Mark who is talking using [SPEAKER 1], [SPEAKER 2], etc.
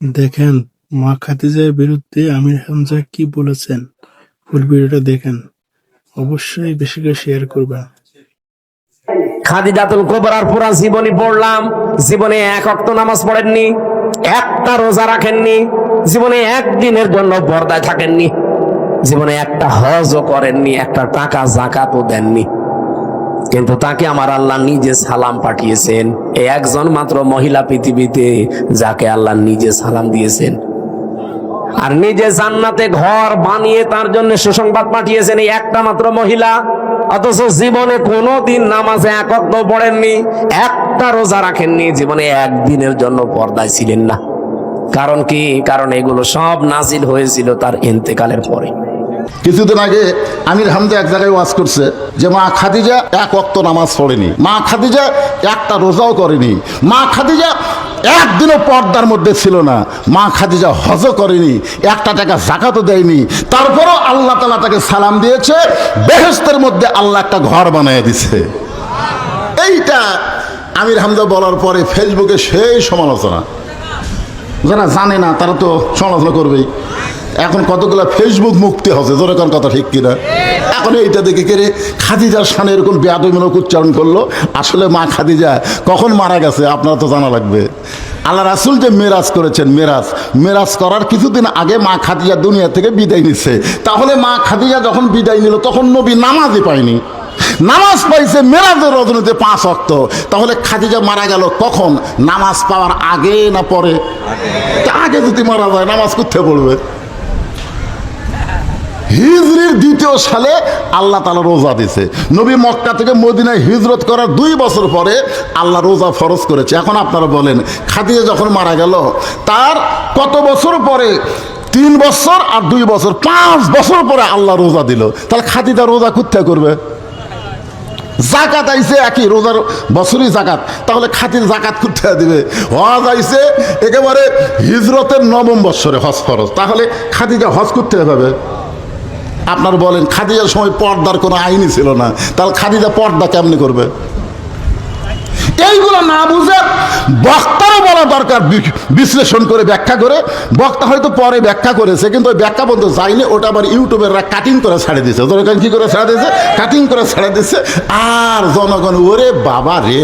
[SPEAKER 1] দেখেন মা খাদিজার বিরুদ্ধে আমির হামজা কি বলেছেন, ফুল ভিডিওটা দেখেন, অবশ্যই বেশি করে শেয়ার করবেন।
[SPEAKER 2] খাদিজাতুল কুবরার পুরা জীবনী পড়লাম। জীবনে এক ওয়াক্ত নামাজ পড়েননি, একটা রোজা রাখেননি, জীবনে একদিনের জন্য পর্দায় থাকেননি, জীবনে একটা হজও করেননি, একটা টাকা যাকাতও দেননি। কিন্তু তাকে আমার আল্লাহ নিজে সালাম পাঠিয়েছেন। এই একজন মাত্র মহিলা পৃথিবীতে যাকে আল্লাহ নিজে সালাম দিয়েছেন, আর নিজে জান্নাতে ঘর বানিয়ে তার জন্য সুসংবাদ পাঠিয়েছেন এই একটা মাত্র মহিলা। অথচ জীবনে কোনোদিন নামাজে এক ওয়াক্ত পড়েননি, একটা রোজা রাখেননি, জীবনে একদিনের জন্য পর্দায় ছিলেন না। কারণ কি? কারণ এগুলো সব নাজিল হয়েছিল তার ইন্তেকালের পরে।
[SPEAKER 3] কিছুদিন আগে আমির হামজা এক জায়গায় ওয়াজ করছে যে মা খাদিজা এক ওয়াক্ত নামাজ পড়েনি, মা খাদিজা একটা রোজাও করেনি, মা খাদিজা একদিনও পর্দার মধ্যে ছিল না, মা খাদিজা হজও করেনি, একটা টাকা যাকাতও দেয়নি, তারপরও আল্লাহ তাআলা তাকে সালাম দিয়েছে, বেহেশতের মধ্যে আল্লাহ একটা ঘর বানিয়ে দিছে। এইটা আমির হামজা বলার পরে ফেসবুকে সেই সমালোচনা। যারা জানে না তারা তো সমালোচনা করবেই। এখন কতগুলো ফেসবুক মুক্তি হচ্ছে, জোরে কোন কথা ঠিক কিনা? এখন এইটা দেখে কেড়ে খাদিজার সামনে এরকম বেয়াদবিমূলক উচ্চারণ করলো। আসলে মা খাদিজা কখন মারা গেছে আপনারা তো জানা লাগবে। আল্লাহ রাসূল যে মেরাজ করেছেন, মেরাজ করার কিছুদিন আগে মা খাদিজা দুনিয়া থেকে বিদায় নিচ্ছে। তাহলে মা খাদিজা যখন বিদায় নিল তখন নবী নামাজই পায়নি, নামাজ পাইছে মেরাজের রজনীতে 5 ওয়াক্ত। তাহলে খাদিজা মারা গেল কখন? নামাজ পাওয়ার আগে না পরে? আগে যদি মারা যায় নামাজ কোথায় পড়বে? হিজরির 2য় সালে আল্লাহ তাআলা রোজা দিয়েছে। নবী মক্কা থেকে মদিনায় হিজরত করার 2 বছর পরে আল্লাহ রোজা ফরজ করেছে। এখন আপনারা বলেন খাদিজা যখন মারা গেল তার কত বছর পরে? 3 বছর আর 2 বছর, 5 বছর পরে আল্লাহ রোজা দিল। তাহলে খাদিজা রোজা কোথায় করবে? জাকাত আইছে একই, রোজার বছরই জাকাত, তাহলে খাদিজা জাকাত কোথায় দিবে? হজ আইছে একেবারে হিজরতের 9ম বছরে হজ ফরজ, তাহলে খাদিজা হজ কোথায় হবে? আপনারা বলেন খাদিজার সময় পর্দার কোনো আইনই ছিল না, তাহলে খাদিজা পর্দা কেমনি করবে? এইগুলো না বুঝে বক্তারও বলা দরকার, বিশ্লেষণ করে ব্যাখ্যা করে। বক্তা হয়তো পরে ব্যাখ্যা করেছে, কিন্তু ওই ব্যাখ্যা পর্যন্ত যায়নি, ওটা আবার ইউটিউবেররা কাটিং করে ছেড়ে দিয়েছে। কি করে ছেড়ে দিয়েছে? কাটিং করে ছেড়ে দিয়েছে। আর জনগণ ওরে বাবা রে,